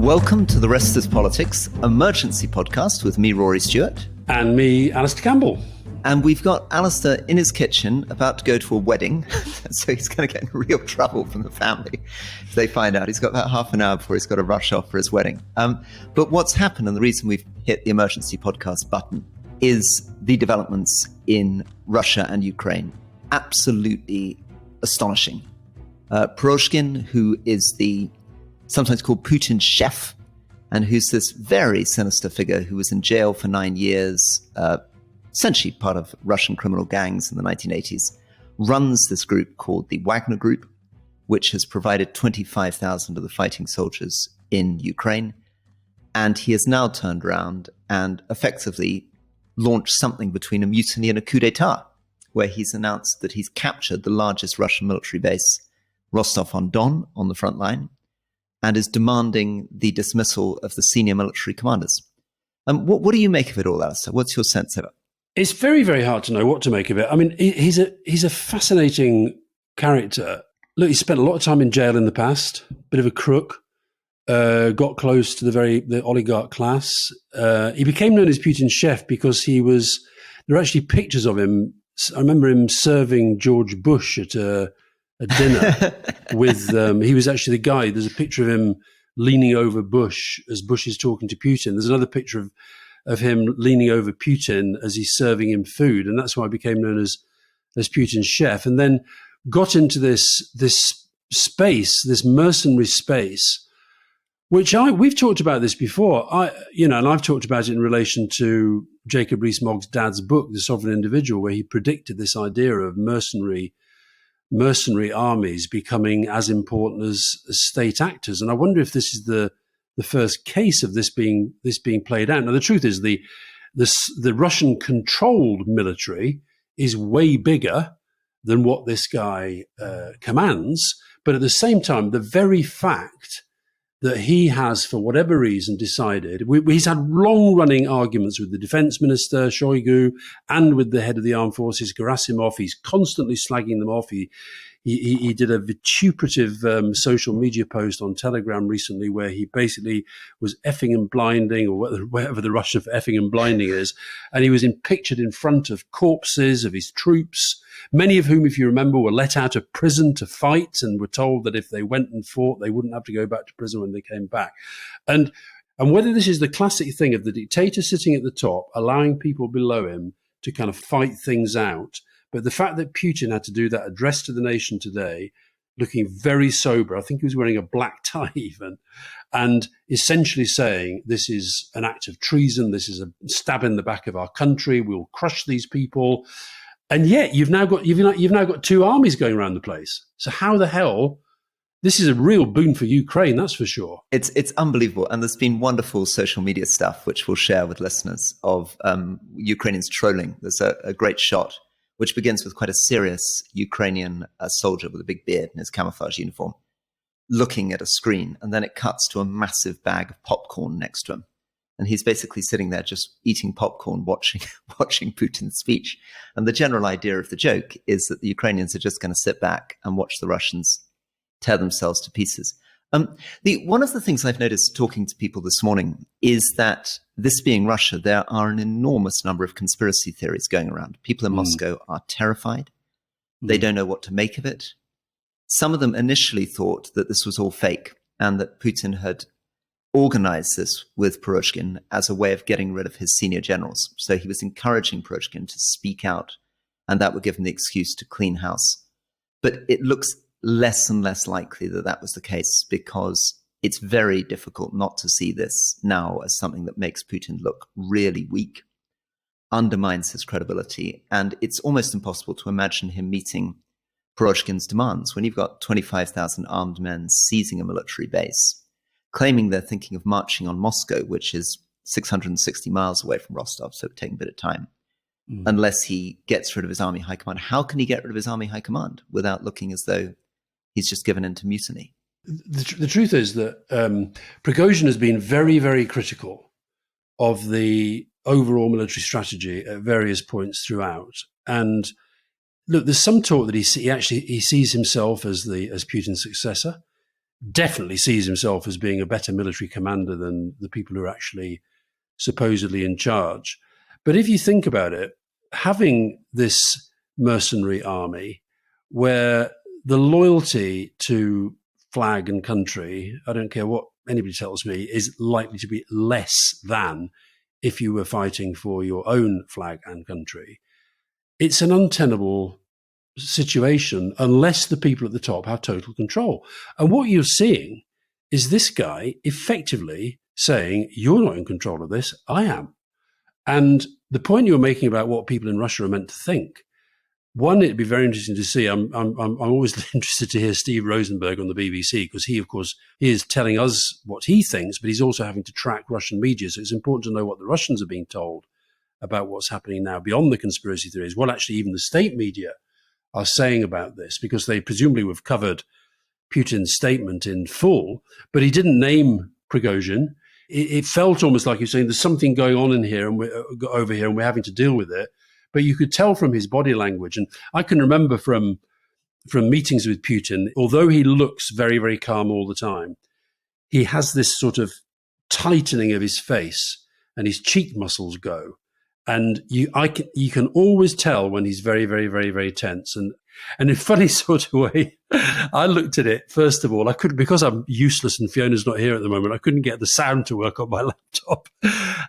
Welcome to The Rest is Politics, emergency podcast with me, Rory Stewart. And me, Alistair Campbell. And we've got Alistair in his kitchen about to go to a wedding. So he's going to get in real trouble from the family if they find out. He's got about half an hour before he's got to rush off for his wedding. But what's happened, and the reason we've hit the emergency podcast button, is the developments in Russia and Ukraine. Absolutely astonishing. Prigozhin, who is the sometimes called Putin's chef, and who's this very sinister figure who was in jail for 9 years, essentially part of Russian criminal gangs in the 1980s, runs this group called the Wagner Group, which has provided 25,000 of the fighting soldiers in Ukraine. And he has now turned around and effectively launched something between a mutiny and a coup d'etat, where he's announced that he's captured the largest Russian military base, Rostov-on-Don, on the front line, and is demanding the dismissal of the senior military commanders. What do you make of it all, Alistair? What's your sense of it? It's very, very hard to know what to make of it. I mean, he's a fascinating character. Look, he spent a lot of time in jail in the past, bit of a crook, got close to the oligarch class. He became known as Putin's chef because there are actually pictures of him. I remember him serving George Bush at a dinner with, he was actually the guy. There's a picture of him leaning over Bush as Bush is talking to Putin. There's another picture of him leaning over Putin as he's serving him food. And that's why I became known as Putin's chef. And then got into this space, this mercenary space, which we've talked about this before. And I've talked about it in relation to Jacob Rees-Mogg's dad's book, The Sovereign Individual, where he predicted this idea of mercenary armies becoming as important as state actors. And I wonder if this is the first case of this being played out. Now, the truth is the Russian controlled military is way bigger than what this guy commands. But at the same time, the very fact that he has, for whatever reason, decided, he's had long-running arguments with the defense minister, Shoigu, and with the head of the armed forces, Gerasimov. He's constantly slagging them off. He did a vituperative social media post on Telegram recently where he basically was effing and blinding, or whatever the Russian for effing and blinding is, and he was pictured in front of corpses of his troops, many of whom, if you remember, were let out of prison to fight and were told that if they went and fought, they wouldn't have to go back to prison when they came back. And whether this is the classic thing of the dictator sitting at the top, allowing people below him to kind of fight things out, but the fact that Putin had to do that address to the nation today, looking very sober, I think he was wearing a black tie even, and essentially saying this is an act of treason, this is a stab in the back of our country, we'll crush these people. And yet you've now got two armies going around the place. So how the hell? This is a real boon for Ukraine, that's for sure. It's unbelievable. And there's been wonderful social media stuff, which we'll share with listeners, of Ukrainians trolling. There's a great shot, which begins with quite a serious Ukrainian soldier with a big beard in his camouflage uniform, looking at a screen. And then it cuts to a massive bag of popcorn next to him. And he's basically sitting there just eating popcorn, watching Putin's speech. And the general idea of the joke is that the Ukrainians are just going to sit back and watch the Russians tear themselves to pieces. One of the things I've noticed talking to people this morning is that, this being Russia, there are an enormous number of conspiracy theories going around. People in Moscow are terrified. They don't know what to make of it. Some of them initially thought that this was all fake and that Putin had organized this with Prigozhin as a way of getting rid of his senior generals. So he was encouraging Prigozhin to speak out, and that would give him the excuse to clean house. But it looks less and less likely that that was the case, because it's very difficult not to see this now as something that makes Putin look really weak, undermines his credibility, and it's almost impossible to imagine him meeting Prigozhin's demands when you've got 25,000 armed men seizing a military base, claiming they're thinking of marching on Moscow, which is 660 miles away from Rostov, so taking a bit of time, unless he gets rid of his army high command. How can he get rid of his army high command without looking as though he's just given in to mutiny? The truth is that Prigozhin has been very, very critical of the overall military strategy at various points throughout. And look, there's some talk that he sees himself as Putin's successor. definitely sees himself as being a better military commander than the people who are actually supposedly in charge. But if you think about it, having this mercenary army where the loyalty to flag and country, I don't care what anybody tells me, is likely to be less than if you were fighting for your own flag and country. It's an untenable situation unless the people at the top have total control. And what you're seeing is this guy effectively saying, you're not in control of this, I am. And the point you're making about what people in Russia are meant to think, one, it'd be very interesting to see. I'm always interested to hear Steve Rosenberg on the BBC, because he, of course, he is telling us what he thinks, but he's also having to track Russian media. So it's important to know what the Russians are being told about what's happening now beyond the conspiracy theories. Well, actually, even the state media are saying about this, because they presumably have covered Putin's statement in full, but he didn't name Prigozhin. It felt almost like he was saying there's something going on in here and we're over here and we're having to deal with it. But you could tell from his body language, and I can remember from meetings with Putin, although he looks very, very calm all the time, he has this sort of tightening of his face and his cheek muscles go. And you can always tell when he's very, very, very, very tense. And in a funny sort of way, I looked at it, first of all, I couldn't, because I'm useless and Fiona's not here at the moment, I couldn't get the sound to work on my laptop.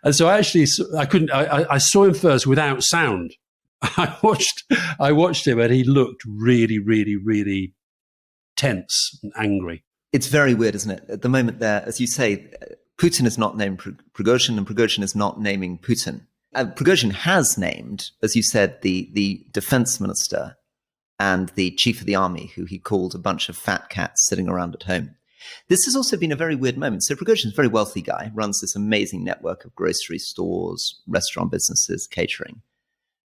And so I saw him first without sound. I watched him and he looked really, really, really tense and angry. It's very weird, isn't it? At the moment there, as you say, Putin is not named Prigozhin and Prigozhin is not naming Putin. Prigozhin has named, as you said, the defense minister and the chief of the army, who he called a bunch of fat cats sitting around at home. This has also been a very weird moment. So Prigozhin is a very wealthy guy, runs this amazing network of grocery stores, restaurant businesses, catering.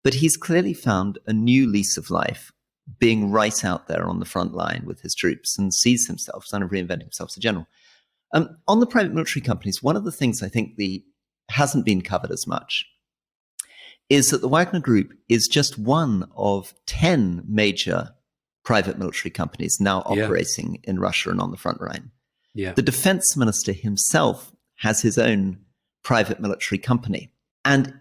But he's clearly found a new lease of life being right out there on the front line with his troops and sees himself, kind of reinventing himself as a general. On the private military companies, one of the things I think hasn't been covered as much is that the Wagner Group is just one of 10 major private military companies now operating in Russia and on the front line. Yeah. The defense minister himself has his own private military company. And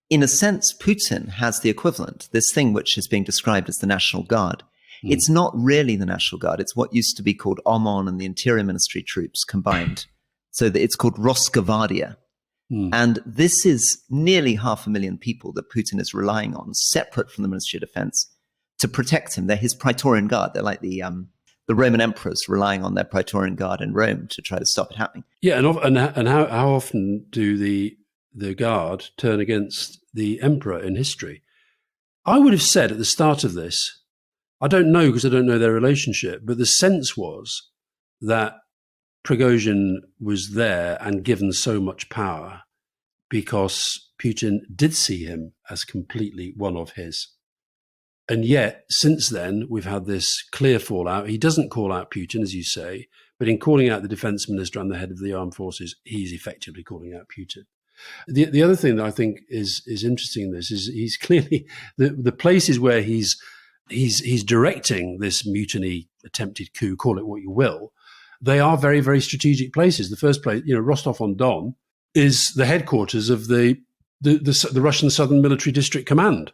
in a sense, Putin has the equivalent, this thing which is being described as the National Guard. It's not really the National Guard. It's what used to be called OMON and the Interior Ministry troops combined. So that it's called Rosgvardia. And this is nearly 500,000 people that Putin is relying on, separate from the Ministry of Defense, to protect him. They're his Praetorian Guard. They're like the Roman emperors relying on their Praetorian Guard in Rome to try to stop it happening. Yeah, and how often do the Guard turn against the emperor in history? I would have said at the start of this, I don't know because I don't know their relationship, but the sense was that Prigozhin was there and given so much power because Putin did see him as completely one of his. And yet, since then, we've had this clear fallout. He doesn't call out Putin, as you say, but in calling out the defense minister and the head of the armed forces, he's effectively calling out Putin. The other thing that I think is interesting in this is he's clearly the places where he's directing this mutiny, attempted coup, call it what you will. They are very, very strategic places. The first place, Rostov-on-Don, is the headquarters of the Russian Southern Military District Command.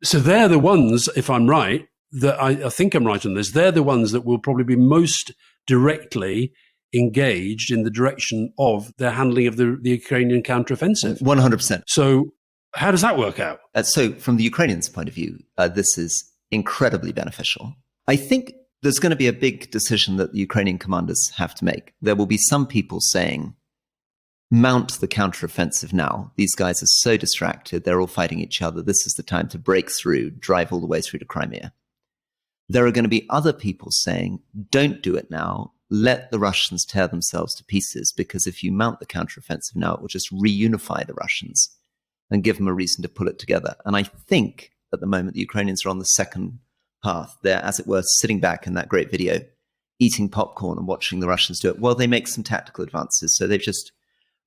So they're the ones, if I'm right, that I think I'm right on this, they're the ones that will probably be most directly engaged in the direction of their handling of the Ukrainian counteroffensive. 100%. So how does that work out? So from the Ukrainians' point of view, this is incredibly beneficial. I think there's going to be a big decision that the Ukrainian commanders have to make. There will be some people saying, mount the counteroffensive now. These guys are so distracted. They're all fighting each other. This is the time to break through, drive all the way through to Crimea. There are going to be other people saying, don't do it now. Let the Russians tear themselves to pieces, because if you mount the counteroffensive now, it will just reunify the Russians and give them a reason to pull it together. And I think at the moment the Ukrainians are on the second path. They're, as it were, sitting back in that great video, eating popcorn and watching the Russians do it while they make some tactical advances. So they've just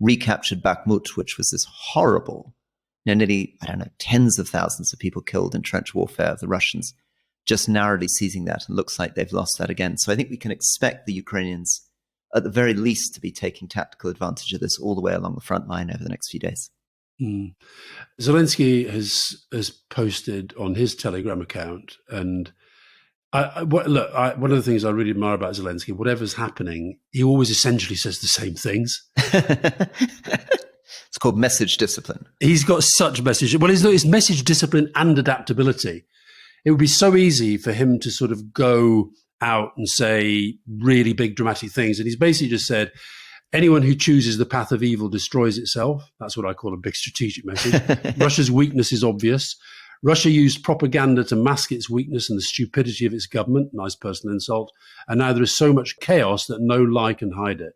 recaptured Bakhmut, which was this horrible, nearly, tens of thousands of people killed in trench warfare of the Russians, just narrowly seizing that, and looks like they've lost that again. So I think we can expect the Ukrainians at the very least, to be taking tactical advantage of this all the way along the front line over the next few days. Mm. Zelensky has posted on his Telegram account, and one of the things I really admire about Zelensky, whatever's happening, he always essentially says the same things. It's called message discipline. He's got such message. Well, it's message discipline and adaptability. It would be so easy for him to sort of go out and say really big dramatic things. And he's basically just said, anyone who chooses the path of evil destroys itself. That's what I call a big strategic message. Russia's weakness is obvious. Russia used propaganda to mask its weakness and the stupidity of its government. Nice personal insult. And now there is so much chaos that no lie can hide it.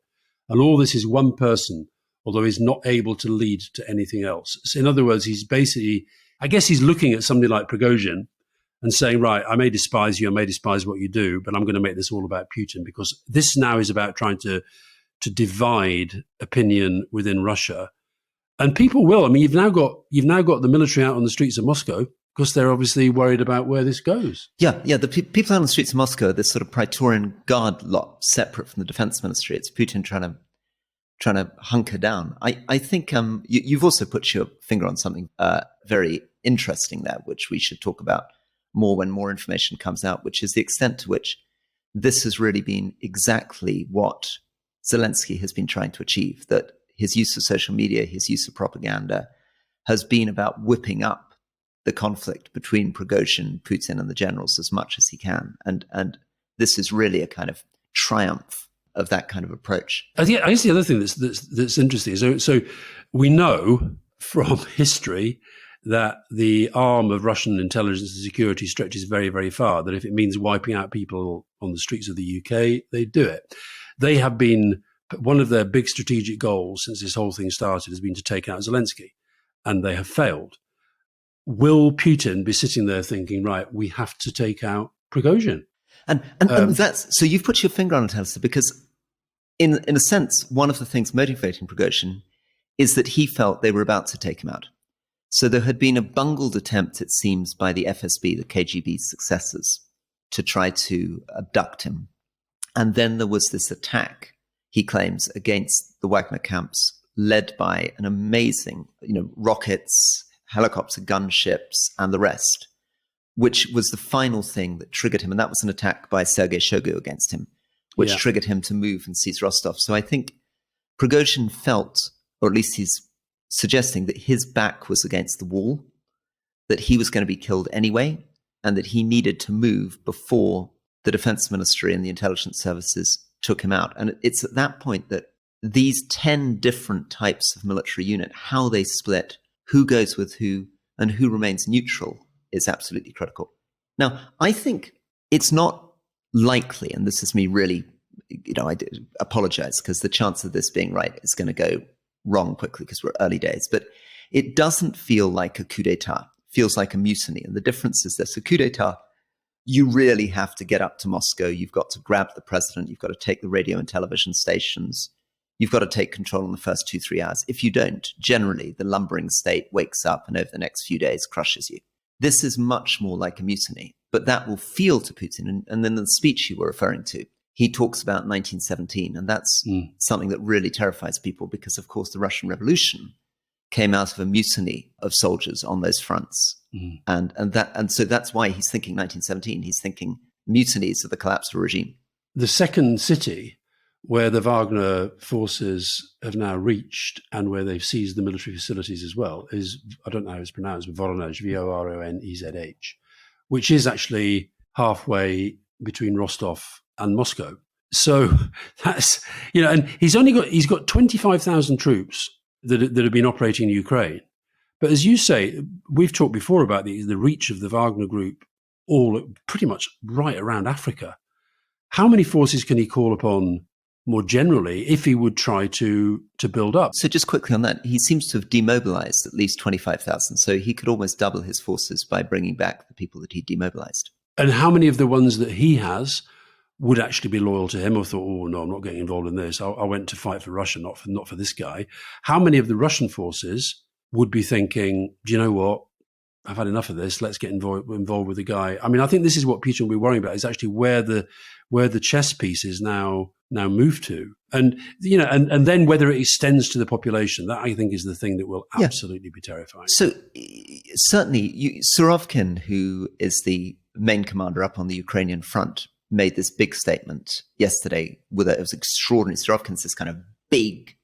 And all this is one person, although he's not able to lead to anything else. So in other words, he's basically, I guess he's looking at somebody like Prigozhin and saying, right, I may despise you, I may despise what you do, but I'm going to make this all about Putin, because this now is about trying to divide opinion within Russia. And people will. I mean, you've now got the military out on the streets of Moscow because they're obviously worried about where this goes. Yeah. The people out on the streets of Moscow, this sort of Praetorian Guard lot, separate from the defense ministry. It's Putin trying to hunker down. I think you've also put your finger on something very interesting there, which we should talk about more when more information comes out, which is the extent to which this has really been exactly what Zelensky has been trying to achieve, that his use of social media, his use of propaganda has been about whipping up the conflict between Prigozhin, Putin, and the generals as much as he can. And this is really a kind of triumph of that kind of approach. I guess the other thing that's interesting, so we know from history that the arm of Russian intelligence and security stretches very, very far, that if it means wiping out people on the streets of the UK, they do it. They have been, one of their big strategic goals since this whole thing started has been to take out Zelensky, and they have failed. Will Putin be sitting there thinking, right, we have to take out Prigozhin? And that's, so you've put your finger on it, Alistair, because in a sense, one of the things motivating Prigozhin is that he felt they were about to take him out. So there had been a bungled attempt, it seems, by the FSB, the KGB's successors, to try to abduct him. And then there was this attack, he claims, against the Wagner camps, led by an amazing, rockets, helicopter, gunships, and the rest, which was the final thing that triggered him. And that was an attack by Sergei Shoigu against him, which triggered him to move and seize Rostov. So I think Prigozhin felt, or at least he's suggesting, that his back was against the wall, that he was going to be killed anyway, and that he needed to move before the defense ministry and the intelligence services took him out. And it's at that point that these 10 different types of military unit, how they split, who goes with who, and who remains neutral is absolutely critical. Now, I think it's not likely, and this is me really, I apologize because the chance of this being right is going to go wrong quickly because we're early days, but it doesn't feel like a coup d'etat. It feels like a mutiny. And the difference is this: a coup d'etat, you really have to get up to Moscow. You've got to grab the president. You've got to take the radio and television stations. You've got to take control in the first 2-3 hours. If you don't, generally the lumbering state wakes up and over the next few days crushes you. This is much more like a mutiny, but that will feel to Putin. And then the speech you were referring to, he talks about 1917, and that's something that really terrifies people because, of course, the Russian Revolution came out of a mutiny of soldiers on those fronts. And so that's why he's thinking 1917. He's thinking mutinies of the collapse of a regime. The second city where the Wagner forces have now reached and where they've seized the military facilities as well is, I don't know how it's pronounced, but Voronezh, Voronezh, which is actually halfway between Rostov and Moscow. So that's, and he's got 25,000 troops that have been operating in Ukraine. But as you say, we've talked before about the reach of the Wagner Group all pretty much right around Africa. How many forces can he call upon more generally if he would try to build up? So just quickly on that, he seems to have demobilized at least 25,000. So he could almost double his forces by bringing back the people that he demobilized. And how many of the ones that he has would actually be loyal to him or thought, oh, no, I'm not getting involved in this. I went to fight for Russia, not for this guy. How many of the Russian forces would be thinking, do you know what? I've had enough of this. Let's get involved with the guy. I mean, I think this is what Putin will be worrying about, is actually where the chess piece is now now move to. And, and then whether it extends to the population, that I think is the thing that will absolutely be terrifying. So certainly Surovkin, who is the main commander up on the Ukrainian front, made this big statement yesterday. It was extraordinary. Surovkin's this kind of big,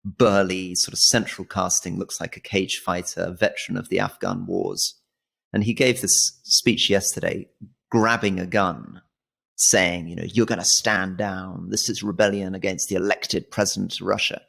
burly, sort of central casting, looks like a cage fighter, veteran of the Afghan wars. And he gave this speech yesterday, grabbing a gun, saying, you're going to stand down. This is rebellion against the elected president of Russia.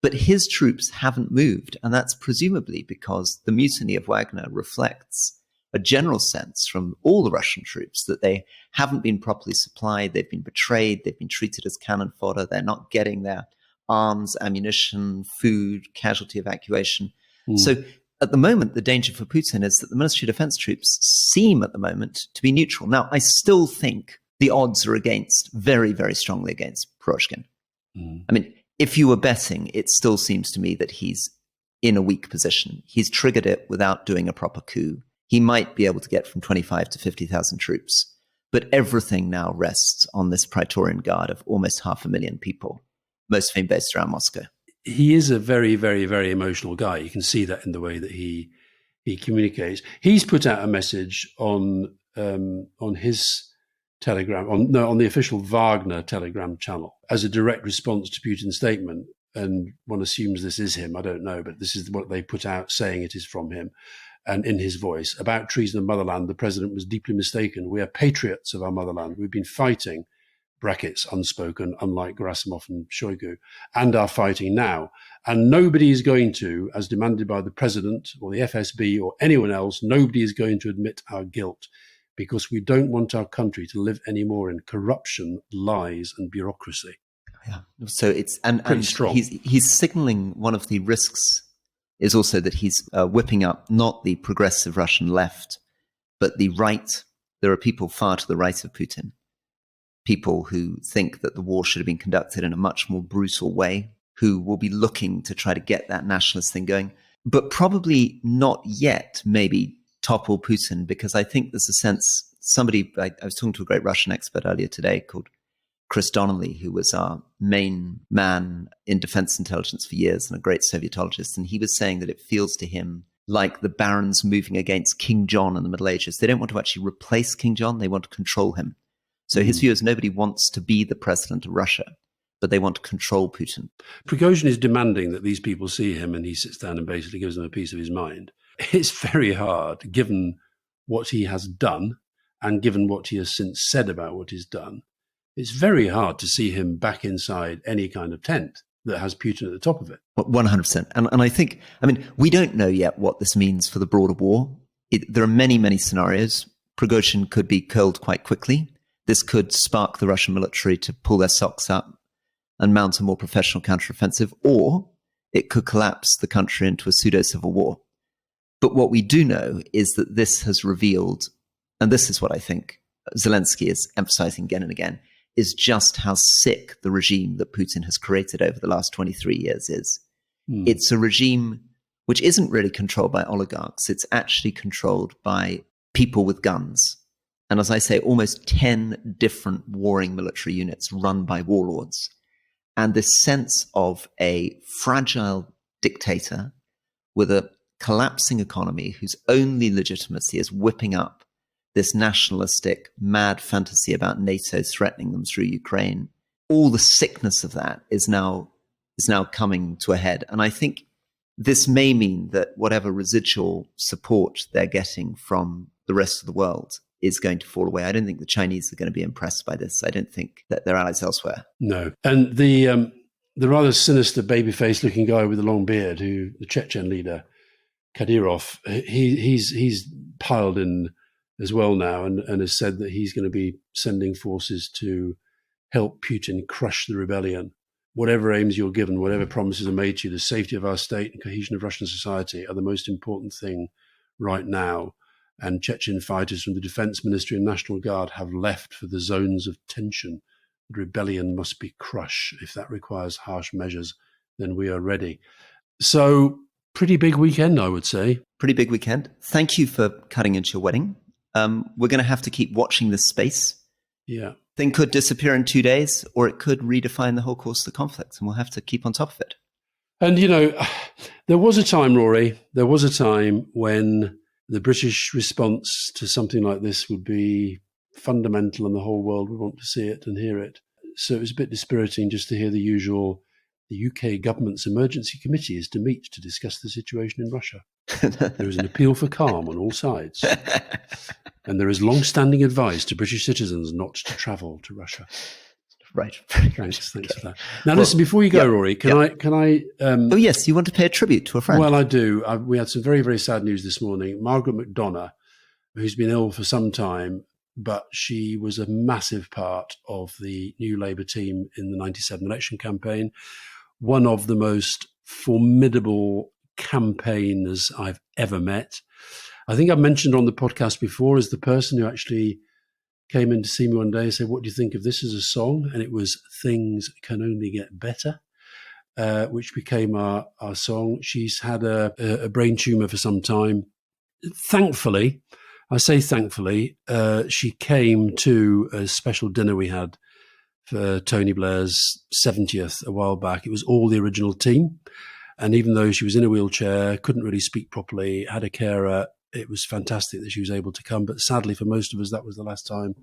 But his troops haven't moved. And that's presumably because the mutiny of Wagner reflects a general sense from all the Russian troops that they haven't been properly supplied. They've been betrayed. They've been treated as cannon fodder. They're not getting their arms, ammunition, food, casualty evacuation. So at the moment, the danger for Putin is that the Ministry of Defense troops seem at the moment to be neutral. Now, I still think the odds are very, very strongly against Prigozhin. I mean, if you were betting, it still seems to me that he's in a weak position. He's triggered it without doing a proper coup. He might be able to get from 25 to 50,000 troops. But everything now rests on this Praetorian Guard of almost 500,000 people, most of them based around Moscow. He is a very, very, very emotional guy. You can see that in the way that he communicates. He's put out a message on his Telegram, on the official Wagner Telegram channel, as a direct response to Putin's statement. And one assumes this is him. I don't know, but this is what they put out, saying it is from him. And in his voice, about treason of motherland, the president was deeply mistaken. We are patriots of our motherland. We've been fighting, brackets unspoken, unlike Gerasimov and Shoigu, and are fighting now. And nobody is going to, as demanded by the president or the FSB or anyone else, nobody is going to admit our guilt, because we don't want our country to live anymore in corruption, lies, and bureaucracy. Yeah. So it's and strong. He's signaling one of the risks is also that he's whipping up not the progressive Russian left, but the right. There are people far to the right of Putin, people who think that the war should have been conducted in a much more brutal way, who will be looking to try to get that nationalist thing going, but probably not yet maybe topple Putin, because I think there's a sense, I was talking to a great Russian expert earlier today called Chris Donnelly, who was our main man in defense intelligence for years and a great Sovietologist. And he was saying that it feels to him like the barons moving against King John in the Middle Ages. They don't want to actually replace King John. They want to control him. So his view is nobody wants to be the president of Russia, but they want to control Putin. Prigozhin is demanding that these people see him, and he sits down and basically gives them a piece of his mind. It's very hard, given what he has done and given what he has since said about what he's done. It's very hard to see him back inside any kind of tent that has Putin at the top of it. 100%. And I think, we don't know yet what this means for the broader war. There are many, many scenarios. Prigozhin could be killed quite quickly. This could spark the Russian military to pull their socks up and mount a more professional counteroffensive, or it could collapse the country into a pseudo-civil war. But what we do know is that this has revealed, and this is what I think Zelensky is emphasizing again and again, is just how sick the regime that Putin has created over the last 23 years is. It's a regime which isn't really controlled by oligarchs. It's actually controlled by people with guns. And as I say, almost 10 different warring military units run by warlords. And this sense of a fragile dictator with a collapsing economy whose only legitimacy is whipping up this nationalistic, mad fantasy about NATO threatening them through Ukraine. All the sickness of that is now coming to a head. And I think this may mean that whatever residual support they're getting from the rest of the world is going to fall away. I don't think the Chinese are going to be impressed by this. I don't think that they're allies elsewhere. No. And the rather sinister baby-faced looking guy with the long beard, the Chechen leader, Kadyrov, he's piled in as well now and has said that he's going to be sending forces to help Putin crush the rebellion. Whatever aims you're given, whatever promises are made to you, the safety of our state and cohesion of Russian society are the most important thing right now. And Chechen fighters from the Defense Ministry and National Guard have left for the zones of tension. The rebellion must be crushed. If that requires harsh measures, then we are ready. So pretty big weekend, I would say. Pretty big weekend. Thank you for cutting into your wedding. We're going to have to keep watching this space. Yeah. thing could disappear in 2 days, or it could redefine the whole course of the conflict, and we'll have to keep on top of it. And, there was a time, Rory, when the British response to something like this would be fundamental and the whole world would want to see it and hear it. So it was a bit dispiriting just to hear the UK government's emergency committee is to meet to discuss the situation in Russia. There is an appeal for calm on all sides. And there is long-standing advice to British citizens not to travel to Russia. Right. Thanks for that. Now, listen, before you go, Rory, can I? Oh, yes, you want to pay a tribute to a friend? Well, I do. We had some very, very sad news this morning. Margaret McDonough, who's been ill for some time, but she was a massive part of the New Labour team in the 97 election campaign. One of the most formidable campaigners I've ever met. I think I've mentioned on the podcast before as the person who actually came in to see me one day and said, "What do you think of this as a song?" And it was "Things Can Only Get Better," which became our song. She's had a brain tumour for some time. Thankfully, I say thankfully, she came to a special dinner we had for Tony Blair's 70th a while back. It was all the original team. And even though she was in a wheelchair, couldn't really speak properly, had a carer, it was fantastic that she was able to come. But sadly, for most of us, that was the last time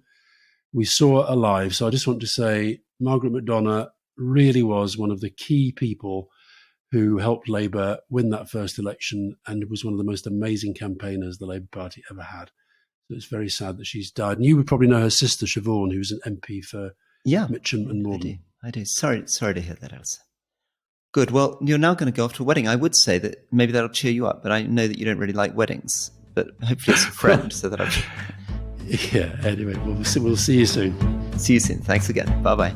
we saw her alive. So I just want to say Margaret McDonough really was one of the key people who helped Labour win that first election and was one of the most amazing campaigners the Labour Party ever had. So it's very sad that she's died. And you would probably know her sister, Siobhan, who was an MP for Mitcham and Morden. I do. Sorry to hear that, Elsa. Good. Well, you're now going to go off to a wedding. I would say that maybe that'll cheer you up, but I know that you don't really like weddings. But hopefully it's a friend, so that I'll... Yeah, anyway, we'll see you soon. See you soon. Thanks again. Bye-bye.